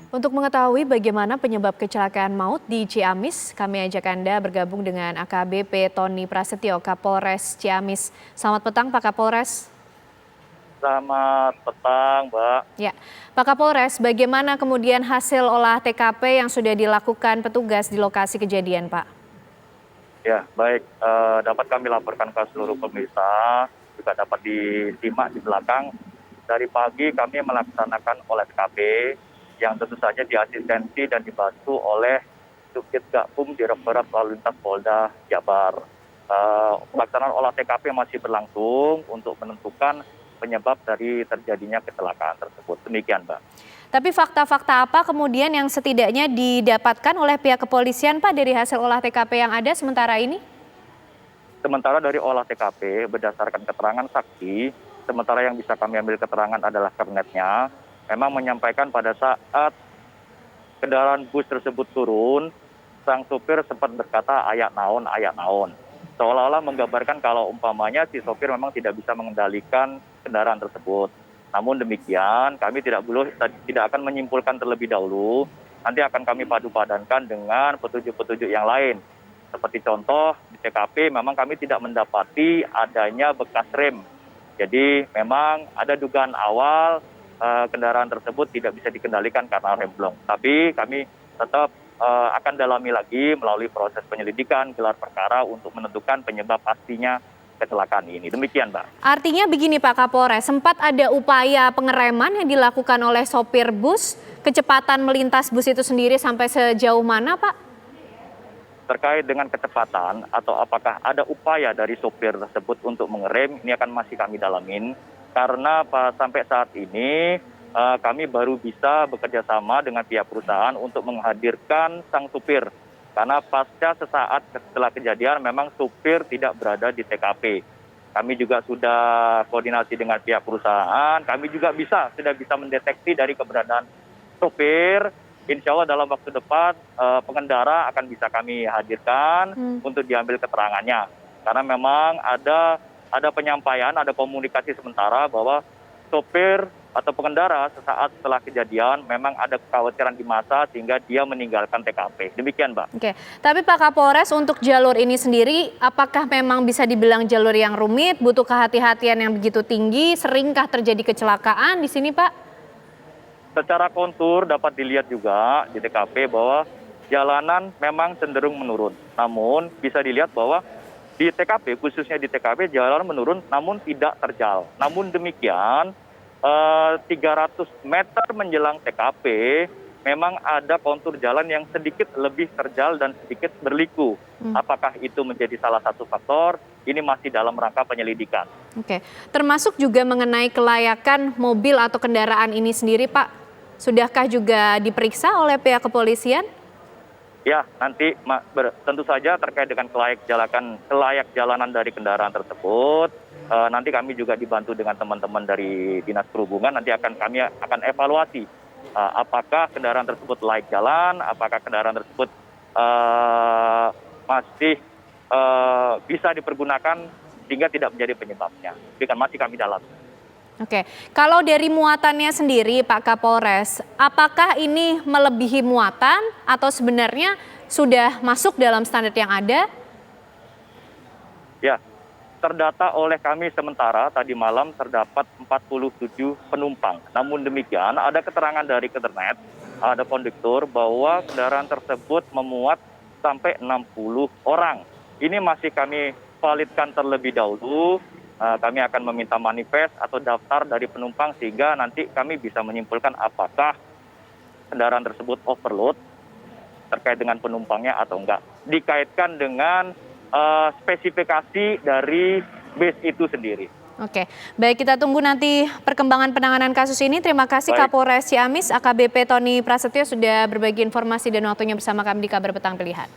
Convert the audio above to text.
Untuk mengetahui bagaimana penyebab kecelakaan maut di Ciamis, kami ajak Anda bergabung dengan AKBP Tony Prasetyo, Kapolres Ciamis. Selamat petang Pak Kapolres. Selamat petang, Mbak. Ya, Pak Kapolres, bagaimana kemudian hasil olah TKP yang sudah dilakukan petugas di lokasi kejadian, Pak? Ya, baik. Dapat kami laporkan ke seluruh pemirsa, juga dapat disimak di belakang. Dari pagi kami melaksanakan olah TKP yang tentu saja diasistensi dan dibantu oleh Subdit Gakum Direktorat Lalu Lintas Polda Jabar. Pelaksanaan olah TKP masih berlangsung untuk menentukan penyebab dari terjadinya kecelakaan tersebut. Demikian, Mbak. Tapi fakta-fakta apa kemudian yang setidaknya didapatkan oleh pihak kepolisian, Pak, dari hasil olah TKP yang ada sementara ini? Sementara dari olah TKP berdasarkan keterangan saksi, sementara yang bisa kami ambil keterangan adalah kernetnya, memang menyampaikan pada saat kendaraan bus tersebut turun, sang supir sempat berkata ayak naon, seolah-olah menggambarkan kalau umpamanya si sopir memang tidak bisa mengendalikan kendaraan tersebut. Namun demikian, kami tidak akan menyimpulkan terlebih dahulu, nanti akan kami padu-padankan dengan petunjuk-petunjuk yang lain. Seperti contoh, di TKP memang kami tidak mendapati adanya bekas rem. Jadi memang ada dugaan awal kendaraan tersebut tidak bisa dikendalikan karena rem blong. Tapi kami tetap akan dalami lagi melalui proses penyelidikan, gelar perkara untuk menentukan penyebab pastinya kecelakaan ini. Demikian, Mbak. Artinya begini Pak Kapolres, sempat ada upaya pengereman yang dilakukan oleh sopir bus, kecepatan melintas bus itu sendiri sampai sejauh mana, Pak? Terkait dengan kecepatan atau apakah ada upaya dari sopir tersebut untuk mengerem, ini akan masih kami dalamin. Karena sampai saat ini kami baru bisa bekerja sama dengan pihak perusahaan untuk menghadirkan sang supir. Karena pasca sesaat setelah kejadian memang supir tidak berada di TKP. Kami juga sudah koordinasi dengan pihak perusahaan, kami juga sudah bisa mendeteksi dari keberadaan supir. Insya Allah dalam waktu dekat pengendara akan bisa kami hadirkan untuk diambil keterangannya. Karena memang ada penyampaian, ada komunikasi sementara bahwa sopir atau pengendara sesaat setelah kejadian memang ada kekhawatiran di masa sehingga dia meninggalkan TKP. Demikian, Mbak. Oke, tapi Pak Kapolres untuk jalur ini sendiri, apakah memang bisa dibilang jalur yang rumit, butuh kehati-hatian yang begitu tinggi, seringkah terjadi kecelakaan di sini, Pak? Secara kontur dapat dilihat juga di TKP bahwa jalanan memang cenderung menurun. Namun bisa dilihat bahwa di TKP, khususnya di TKP, jalan menurun namun tidak terjal. Namun demikian, 300 meter menjelang TKP, memang ada kontur jalan yang sedikit lebih terjal dan sedikit berliku. Apakah itu menjadi salah satu faktor? Ini masih dalam rangka penyelidikan. Oke, termasuk juga mengenai kelayakan mobil atau kendaraan ini sendiri, Pak. Sudahkah juga diperiksa oleh pihak kepolisian? Ya, nanti tentu saja terkait dengan kelayak jalanan dari kendaraan tersebut, nanti kami juga dibantu dengan teman-teman dari Dinas Perhubungan, nanti kami akan evaluasi apakah kendaraan tersebut layak jalan, apakah kendaraan tersebut masih bisa dipergunakan sehingga tidak menjadi penyebabnya. Jadi masih kami dalam. Oke, kalau dari muatannya sendiri Pak Kapolres, apakah ini melebihi muatan atau sebenarnya sudah masuk dalam standar yang ada? Ya, terdata oleh kami sementara tadi malam terdapat 47 penumpang. Namun demikian ada keterangan dari Keternet, ada konduktor bahwa kendaraan tersebut memuat sampai 60 orang. Ini masih kami validkan terlebih dahulu. Kami akan meminta manifest atau daftar dari penumpang sehingga nanti kami bisa menyimpulkan apakah kendaraan tersebut overload terkait dengan penumpangnya atau enggak. Dikaitkan dengan spesifikasi dari bus itu sendiri. Oke, baik, kita tunggu nanti perkembangan penanganan kasus ini. Terima kasih Kapolres Ciamis, AKBP Tony Prasetyo sudah berbagi informasi dan waktunya bersama kami di Kabar Petang Pilihan.